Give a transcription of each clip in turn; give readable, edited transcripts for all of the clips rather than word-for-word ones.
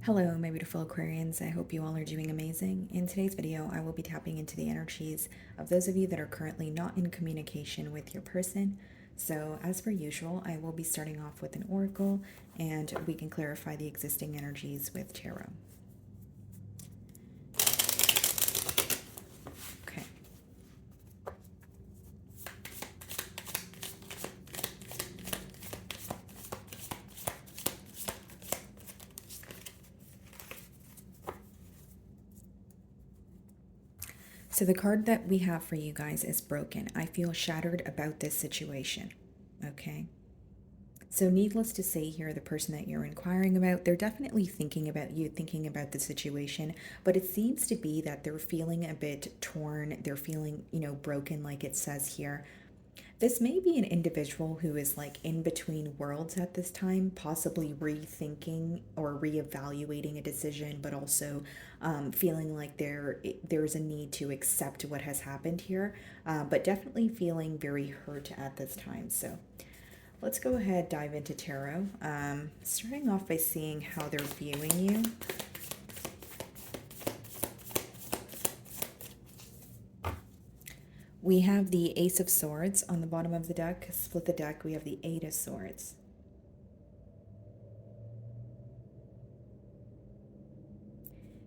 Hello, my beautiful Aquarians. I hope you all are doing amazing. In today's video, I will be tapping into the energies of those of you that are currently not in communication with your person. So, as per usual, I will be starting off with an oracle and we can clarify the existing energies with tarot. Okay. So the card that we have for you guys is broken. I feel shattered about this situation. Okay. So, needless to say, here, the person that you're inquiring about, they're definitely thinking about you, thinking about the situation, but it seems to be that they're feeling a bit torn. They're feeling, broken, like it says here. This may be an individual who is like in between worlds at this time, possibly rethinking or reevaluating a decision, but also feeling like there's a need to accept what has happened here, but definitely feeling very hurt at this time. So let's go ahead, dive into tarot. Starting off by seeing how they're viewing you. We have the Ace of Swords on the bottom of the deck. Split the deck, we have the Eight of Swords.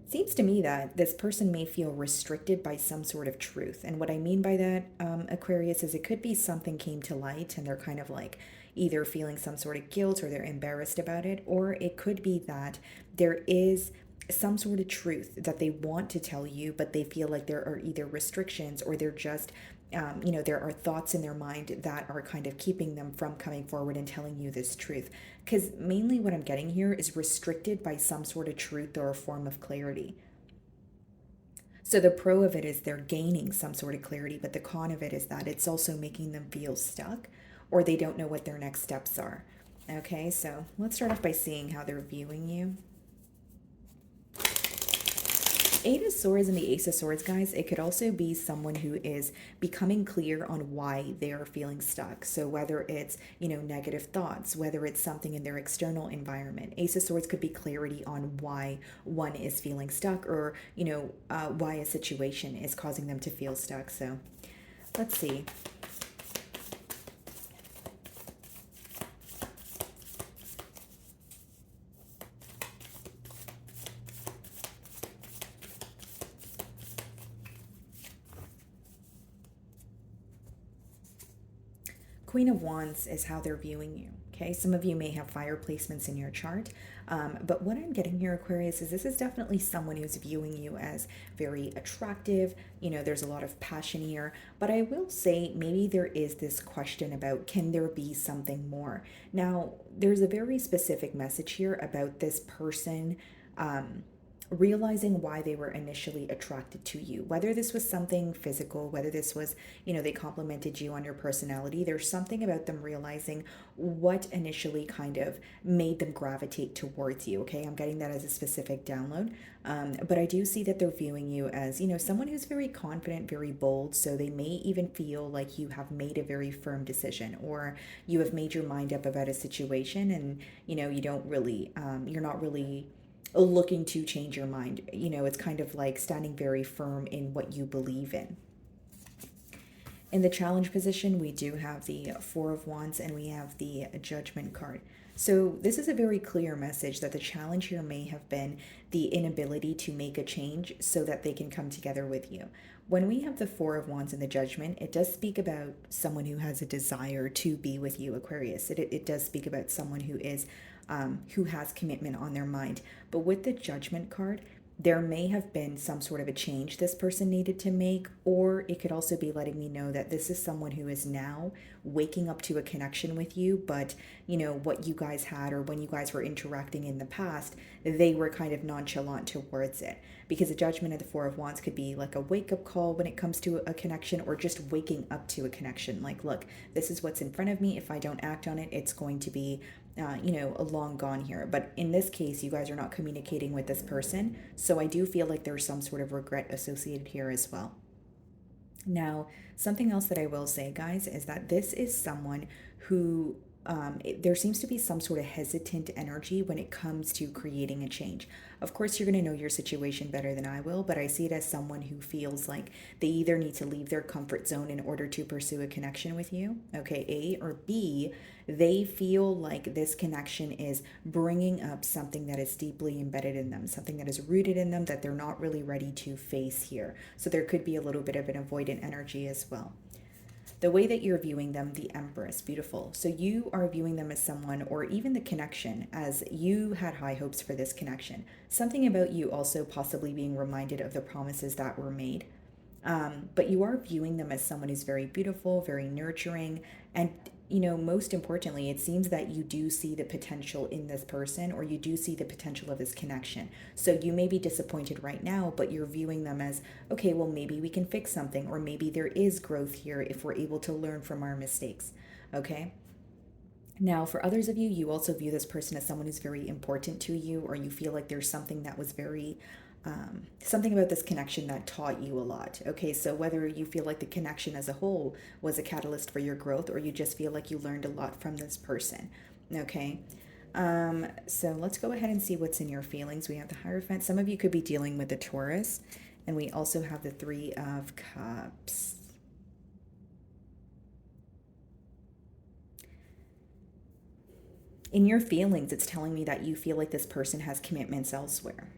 Seems to me that this person may feel restricted by some sort of truth. And what I mean by that, Aquarius, is it could be something came to light and they're kind of like either feeling some sort of guilt or they're embarrassed about it, or it could be that there is some sort of truth that they want to tell you, but they feel like there are either restrictions or they're just, there are thoughts in their mind that are kind of keeping them from coming forward and telling you this truth. Because mainly what I'm getting here is restricted by some sort of truth or a form of clarity. So the pro of it is they're gaining some sort of clarity, but the con of it is that it's also making them feel stuck or they don't know what their next steps are. Okay, so let's start off by seeing how they're viewing you. Eight of Swords and the Ace of Swords, guys, it could also be someone who is becoming clear on why they are feeling stuck. So whether it's, negative thoughts, whether it's something in their external environment. Ace of Swords could be clarity on why one is feeling stuck or, why a situation is causing them to feel stuck. So let's see. Queen of Wands is how they're viewing you. Okay, some of you may have fire placements in your chart, but what I'm getting here, Aquarius, is this is definitely someone who's viewing you as very attractive. There's a lot of passion here, but I will say maybe there is this question about can there be something more? Now, there's a very specific message here about this person. Realizing why they were initially attracted to you, whether this was something physical, whether this was, they complimented you on your personality. There's something about them realizing what initially kind of made them gravitate towards you. Okay, I'm getting that as a specific download, but I do see that they're viewing you as, someone who's very confident, very bold. So they may even feel like you have made a very firm decision or you have made your mind up about a situation and, you don't really, you're not really looking to change your mind. It's kind of like standing very firm in what you believe in. In the challenge position, we do have the Four of Wands and we have the Judgment card. So this is a very clear message that the challenge here may have been the inability to make a change so that they can come together with you. When we have the Four of Wands and the Judgment, it does speak about someone who has a desire to be with you, Aquarius. It does speak about someone who has commitment on their mind. But with the Judgment card, there may have been some sort of a change this person needed to make, or it could also be letting me know that this is someone who is now waking up to a connection with you, but what you guys had or when you guys were interacting in the past, they were kind of nonchalant towards it. Because the Judgment of the Four of Wands could be like a wake-up call when it comes to a connection, or just waking up to a connection. Like, look, this is what's in front of me. If I don't act on it, it's going to be a long gone here. But in this case, you guys are not communicating with this person. So I do feel like there's some sort of regret associated here as well. Now, something else that I will say, guys, is that this is someone who there seems to be some sort of hesitant energy when it comes to creating a change. Of course, you're going to know your situation better than I will, but I see it as someone who feels like they either need to leave their comfort zone in order to pursue a connection with you, okay, A, or B, they feel like this connection is bringing up something that is deeply embedded in them, something that is rooted in them that they're not really ready to face here. So there could be a little bit of an avoidant energy as well. The way that you're viewing them, the Empress, beautiful. So you are viewing them as someone, or even the connection, as you had high hopes for this connection. Something about you also possibly being reminded of the promises that were made. But you are viewing them as someone who's very beautiful, very nurturing, and most importantly, it seems that you do see the potential in this person, or you do see the potential of this connection. So you may be disappointed right now, but you're viewing them as, okay, well, maybe we can fix something, or maybe there is growth here if we're able to learn from our mistakes. Okay. Now, for others of you, you also view this person as someone who's very important to you, or you feel like there's something that was very, something about this connection that taught you a lot. Okay, so whether you feel like the connection as a whole was a catalyst for your growth, or you just feel like you learned a lot from this person. Okay, so let's go ahead and see what's in your feelings. We have the Hierophant. Some of you could be dealing with the Taurus, and we also have the Three of Cups. In your feelings, it's telling me that you feel like this person has commitments elsewhere.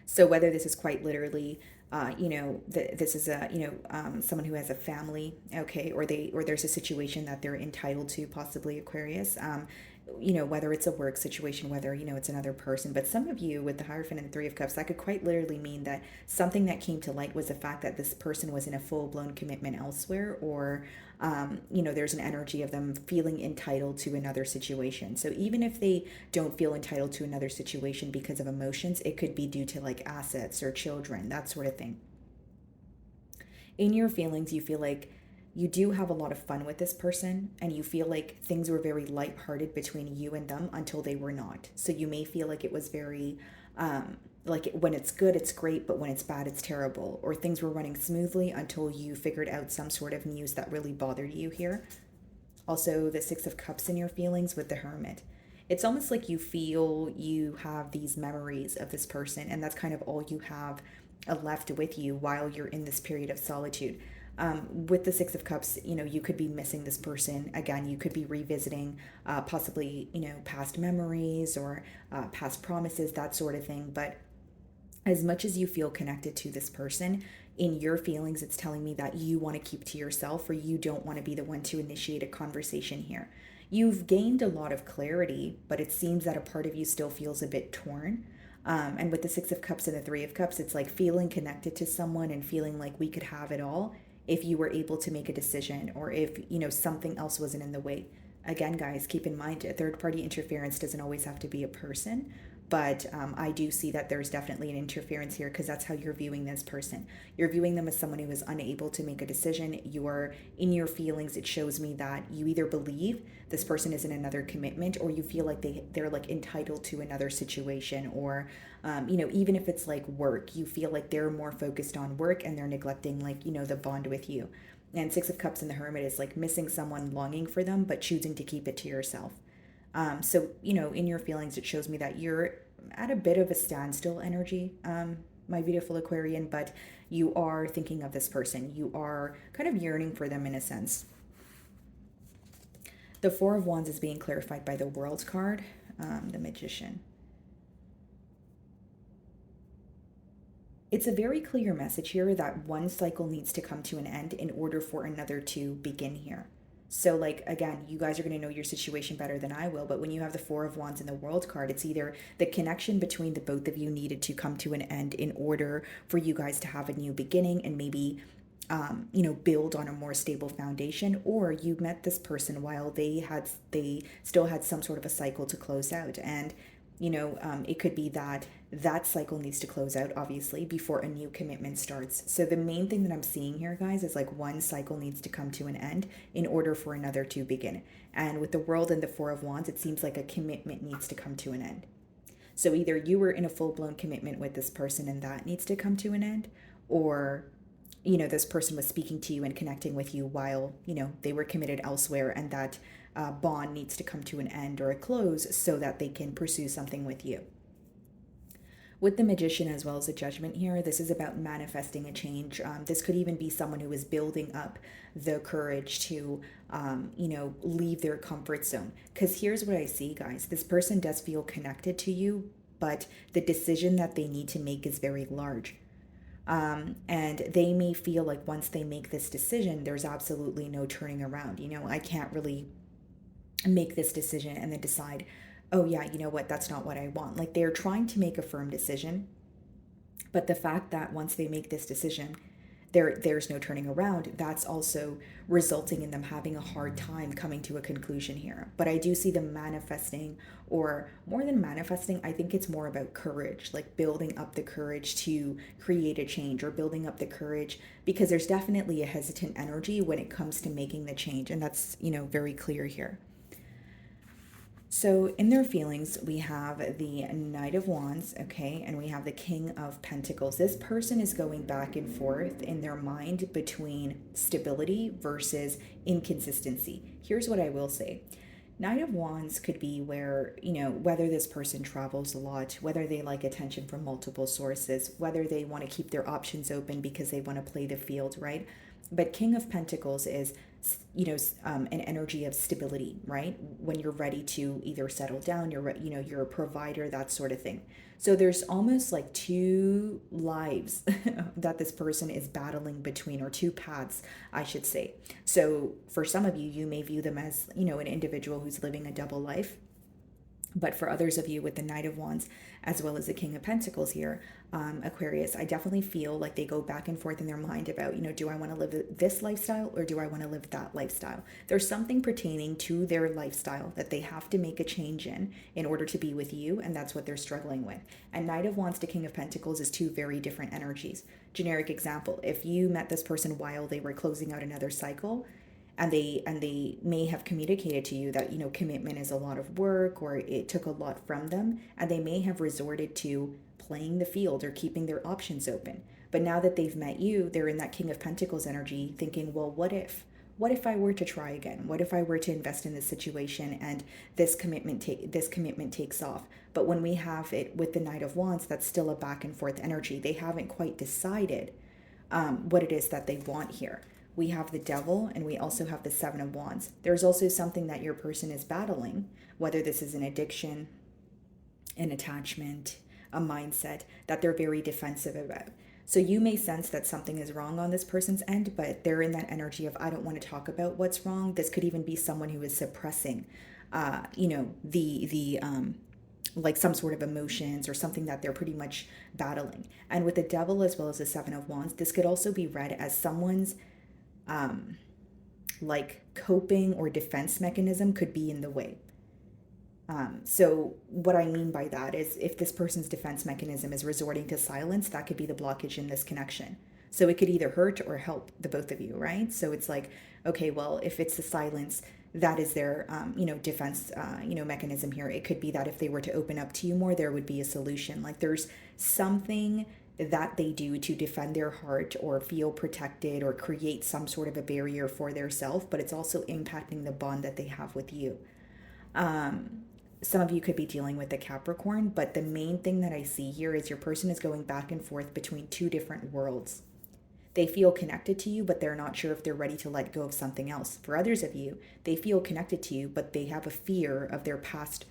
So whether this is quite literally, this is a, someone who has a family, okay, or there's a situation that they're entitled to, possibly Aquarius, whether it's a work situation, whether, it's another person. But some of you with the Hierophant and Three of Cups, that could quite literally mean that something that came to light was the fact that this person was in a full-blown commitment elsewhere, or, there's an energy of them feeling entitled to another situation. So even if they don't feel entitled to another situation because of emotions, it could be due to like assets or children, that sort of thing. In your feelings, you feel like you do have a lot of fun with this person, and you feel like things were very lighthearted between you and them until they were not. So you may feel like it was very, like when it's good, it's great, but when it's bad, it's terrible. Or things were running smoothly until you figured out some sort of news that really bothered you here. Also, the Six of Cups in your feelings with the Hermit. It's almost like you feel you have these memories of this person, and that's kind of all you have left with you while you're in this period of solitude. With the Six of Cups, you could be missing this person. Again, you could be revisiting possibly, past memories, or past promises, that sort of thing. But as much as you feel connected to this person, in your feelings, it's telling me that you want to keep to yourself, or you don't want to be the one to initiate a conversation here. You've gained a lot of clarity, but it seems that a part of you still feels a bit torn. And with the Six of Cups and the Three of Cups, it's like feeling connected to someone and feeling like we could have it all if you were able to make a decision, or if, something else wasn't in the way. Again, guys, keep in mind, third party interference doesn't always have to be a person, but I do see that there's definitely an interference here, because that's how you're viewing this person. You're viewing them as someone who is unable to make a decision. You are, in your feelings, it shows me that you either believe this person is in another commitment, or you feel like they're like entitled to another situation, or even if it's like work, you feel like they're more focused on work and they're neglecting, like, the bond with you. And Six of Cups in the Hermit is like missing someone, longing for them, but choosing to keep it to yourself. So, in your feelings, it shows me that you're at a bit of a standstill energy, my beautiful Aquarian, but you are thinking of this person. You are kind of yearning for them in a sense. The Four of Wands is being clarified by the World card, the Magician. It's a very clear message here that one cycle needs to come to an end in order for another to begin here. So, like, again, you guys are going to know your situation better than I will, but when you have the Four of Wands in the World card, it's either the connection between the both of you needed to come to an end in order for you guys to have a new beginning and maybe, build on a more stable foundation, or you met this person while they still had some sort of a cycle to close out. And it could be that that cycle needs to close out, obviously, before a new commitment starts. So the main thing that I'm seeing here, guys, is like one cycle needs to come to an end in order for another to begin. And with the World and the Four of Wands, it seems like a commitment needs to come to an end. So either you were in a full-blown commitment with this person and that needs to come to an end, or this person was speaking to you and connecting with you while, they were committed elsewhere, and that bond needs to come to an end or a close so that they can pursue something with you. With the Magician as well as the Judgment here, this is about manifesting a change. This could even be someone who is building up the courage to, leave their comfort zone. Because here's what I see, guys. This person does feel connected to you, but the decision that they need to make is very large. And they may feel like once they make this decision, there's absolutely no turning around. I can't really make this decision and then decide, oh yeah, you know what, that's not what I want. Like, they're trying to make a firm decision, but the fact that once they make this decision, there's no turning around, that's also resulting in them having a hard time coming to a conclusion here. But I do see them manifesting, or more than manifesting, I think it's more about courage, like building up the courage to create a change, or building up the courage, because there's definitely a hesitant energy when it comes to making the change, and that's, very clear here. So in their feelings, we have the Knight of Wands, okay, and we have the King of Pentacles. This person is going back and forth in their mind between stability versus inconsistency. Here's what I will say. Knight of Wands could be where, whether this person travels a lot, whether they like attention from multiple sources, whether they want to keep their options open because they want to play the field, right? But King of Pentacles is, an energy of stability, right? When you're ready to either settle down, you're a provider, that sort of thing. So there's almost like two lives that this person is battling between, or two paths, I should say. So for some of you, you may view them as, an individual who's living a double life. But for others of you with the Knight of Wands as well as the King of Pentacles here, Aquarius, I definitely feel like they go back and forth in their mind about, do I want to live this lifestyle or do I want to live that lifestyle? There's something pertaining to their lifestyle that they have to make a change in order to be with you, and that's what they're struggling with. And Knight of Wands to King of Pentacles is two very different energies. Generic example, if you met this person while they were closing out another cycle, and they may have communicated to you that, commitment is a lot of work, or it took a lot from them, and they may have resorted to playing the field or keeping their options open. But now that they've met you, they're in that King of Pentacles energy thinking, well, what if I were to try again? What if I were to invest in this situation and this commitment takes off? But when we have it with the Knight of Wands, that's still a back and forth energy. They haven't quite decided what it is that they want here. We have the Devil, and we also have the Seven of Wands. There's also something that your person is battling, whether this is an addiction, an attachment, a mindset, that they're very defensive about. So you may sense that something is wrong on this person's end, but they're in that energy of, I don't want to talk about what's wrong. This could even be someone who is suppressing, like some sort of emotions or something that they're pretty much battling. And with the Devil as well as the Seven of Wands, this could also be read as someone's like coping or defense mechanism could be in the way. So what I mean by that is, if this person's defense mechanism is resorting to silence, that could be the blockage in this connection. So it could either hurt or help the both of you, right? So it's like, okay, well, if it's the silence, that is their, defense, mechanism here. It could be that if they were to open up to you more, there would be a solution. Like, there's something that they do to defend their heart or feel protected or create some sort of a barrier for their self, but it's also impacting the bond that they have with you. Some of you could be dealing with a Capricorn, but the main thing that I see here is your person is going back and forth between two different worlds. They feel connected to you, but they're not sure if they're ready to let go of something else. For others of you, they feel connected to you, but they have a fear of their past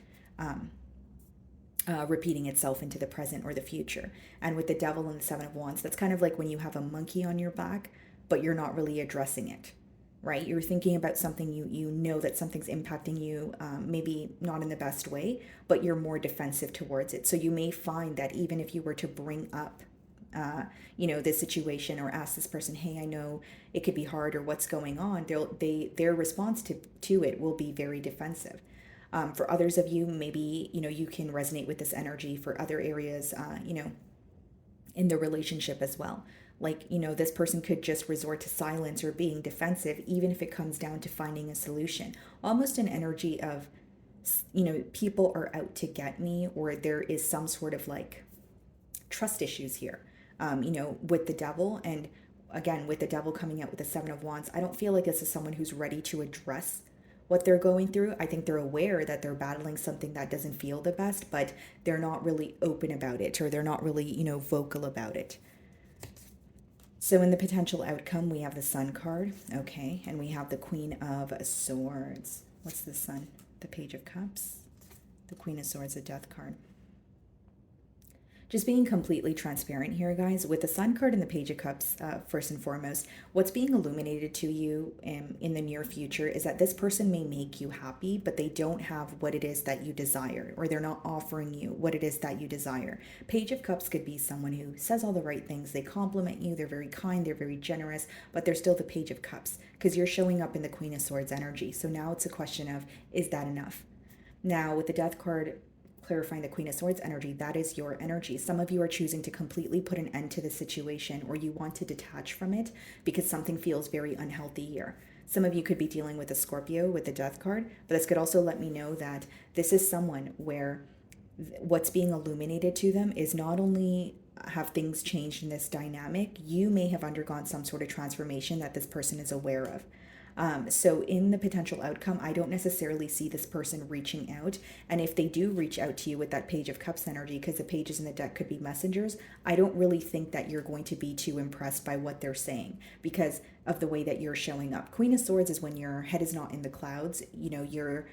repeating itself into the present or the future. And with the Devil and the Seven of Wands, that's kind of like when you have a monkey on your back, but you're not really addressing it, right? You're thinking about something, you know that something's impacting you, maybe not in the best way, but you're more defensive towards it. So you may find that even if you were to bring up this situation, or ask this person, hey, I know it could be hard, or what's going on, their response to it will be very defensive. For others of you, maybe, you can resonate with this energy for other areas, in the relationship as well. Like, this person could just resort to silence or being defensive, even if it comes down to finding a solution. Almost an energy of, people are out to get me, or there is some sort of like trust issues here, with the Devil. And again, with the devil coming out with the Seven of Wands, I don't feel like this is someone who's ready to address what they're going through. I think they're aware that they're battling something that doesn't feel the best, but they're not really open about it, or they're not really, vocal about it. So in the potential outcome, we have the Sun card, okay, and we have the Queen of Swords. What's the Sun? The Page of Cups, the Queen of Swords, the Death card. Just being completely transparent here, guys, with the Sun card and the Page of Cups, first and foremost, what's being illuminated to you in the near future is that this person may make you happy, but they don't have what it is that you desire, or they're not offering you what it is that you desire. Page of Cups could be someone who says all the right things. They compliment you. They're very kind. They're very generous, but they're still the Page of Cups because you're showing up in the Queen of Swords energy. So now it's a question of, is that enough? Now, with the Death card, clarifying the Queen of Swords energy, that is your energy. Some of you are choosing to completely put an end to the situation, or you want to detach from it because something feels very unhealthy here. Some of you could be dealing with a Scorpio with the Death card, but this could also let me know that this is someone where what's being illuminated to them is not only have things changed in this dynamic, you may have undergone some sort of transformation that this person is aware of. So in the potential outcome, I don't necessarily see this person reaching out. And if they do reach out to you with that Page of Cups energy, because the pages in the deck could be messengers, I don't really think that you're going to be too impressed by what they're saying because of the way that you're showing up. Queen of Swords is when your head is not in the clouds. You're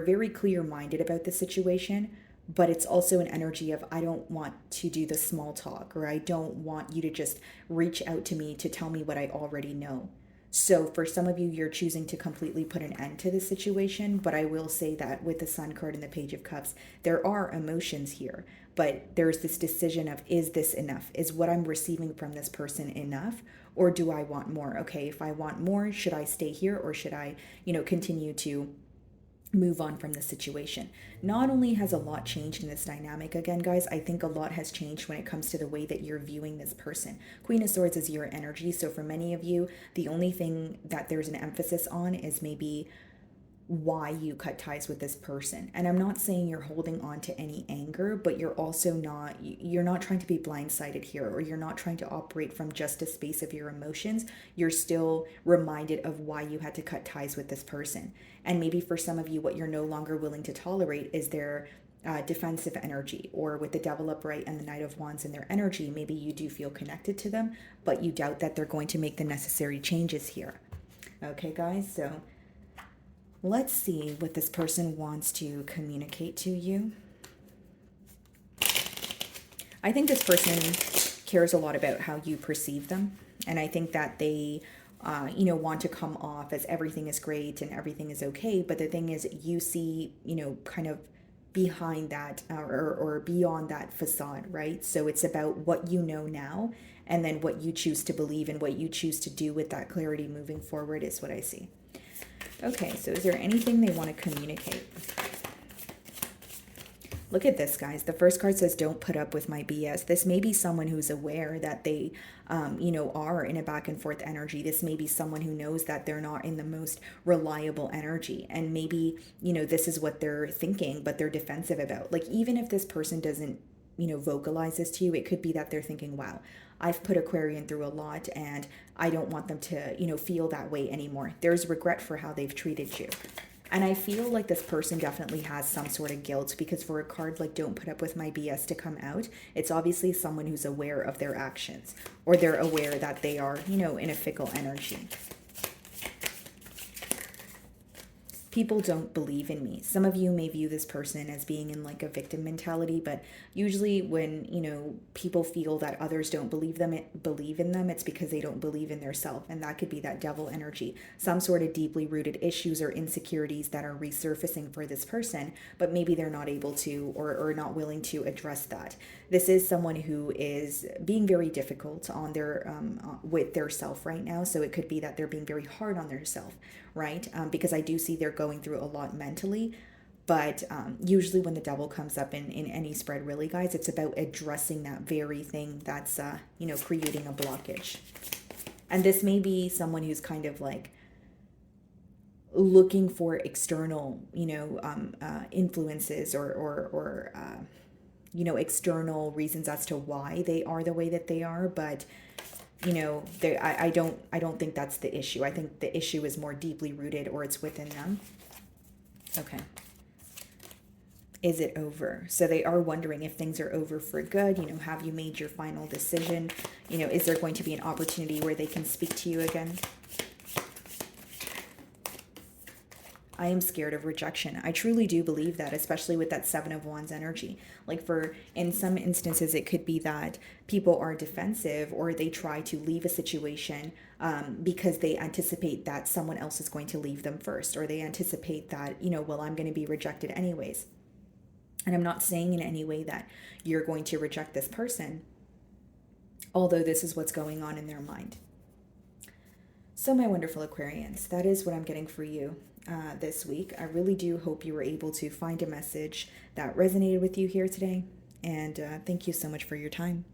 very clear-minded about the situation, but it's also an energy of, I don't want to do the small talk, or I don't want you to just reach out to me to tell me what I already know. So for some of you, you're choosing to completely put an end to the situation. But I will say that with the Sun card and the Page of Cups, there are emotions here. But there's this decision of, is this enough? Is what I'm receiving from this person enough? Or do I want more? Okay, if I want more, should I stay here, or should I, continue to move on from the situation? Not only has a lot changed in this dynamic, again, guys, I think a lot has changed when it comes to the way that you're viewing this person. Queen of Swords is your energy. So for many of you, the only thing that there's an emphasis on is maybe why you cut ties with this person. And I'm not saying you're holding on to any anger, but you're not trying to be blindsided here, or you're not trying to operate from just a space of your emotions. You're still reminded of why you had to cut ties with this person. And maybe for some of you, what you're no longer willing to tolerate is their defensive energy, or with the Devil upright and the Knight of Wands in their energy, maybe you do feel connected to them, but you doubt that they're going to make the necessary changes here. Okay, guys, so let's see what this person wants to communicate to you. I think this person cares a lot about how you perceive them. And I think that they, want to come off as everything is great and everything is okay. But the thing is, you see, kind of behind that or beyond that facade, right? So it's about what you know now, and then what you choose to believe and what you choose to do with that clarity moving forward is what I see. Okay, so is there anything they want to communicate? Look at this, guys. The first card says, don't put up with my BS. This may be someone who's aware that they, are in a back and forth energy. This may be someone who knows that they're not in the most reliable energy. And maybe, this is what they're thinking, but they're defensive about. Like, even if this person doesn't, vocalize this to you, it could be that they're thinking, wow, I've put Aquarian through a lot and I don't want them to, feel that way anymore. There's regret for how they've treated you. And I feel like this person definitely has some sort of guilt, because for a card like don't put up with my BS to come out, it's obviously someone who's aware of their actions, or they're aware that they are, in a fickle energy. People don't believe in me. Some of you may view this person as being in like a victim mentality, but usually when, people feel that others don't believe in them, it's because they don't believe in their self. And that could be that devil energy, some sort of deeply rooted issues or insecurities that are resurfacing for this person, but maybe they're not able to or not willing to address that. This is someone who is being very difficult on their with their self right now. So it could be that they're being very hard on their self, right? Because I do see they're going through a lot mentally. But usually when the devil comes up in any spread, really, guys, it's about addressing that very thing that's, creating a blockage. And this may be someone who's kind of like looking for external, influences or external reasons as to why they are the way that they are. But I don't think that's the issue. I think the issue is more deeply rooted, or it's within them. Okay. Is it over? So they are wondering if things are over for good. Have you made your final decision? Is there going to be an opportunity where they can speak to you again? I am scared of rejection. I truly do believe that, especially with that Seven of Wands energy. Like, in some instances, it could be that people are defensive, or they try to leave a situation because they anticipate that someone else is going to leave them first, or they anticipate that, well, I'm going to be rejected anyways. And I'm not saying in any way that you're going to reject this person, although this is what's going on in their mind. So, my wonderful Aquarians, that is what I'm getting for you this week. I really do hope you were able to find a message that resonated with you here today. And thank you so much for your time.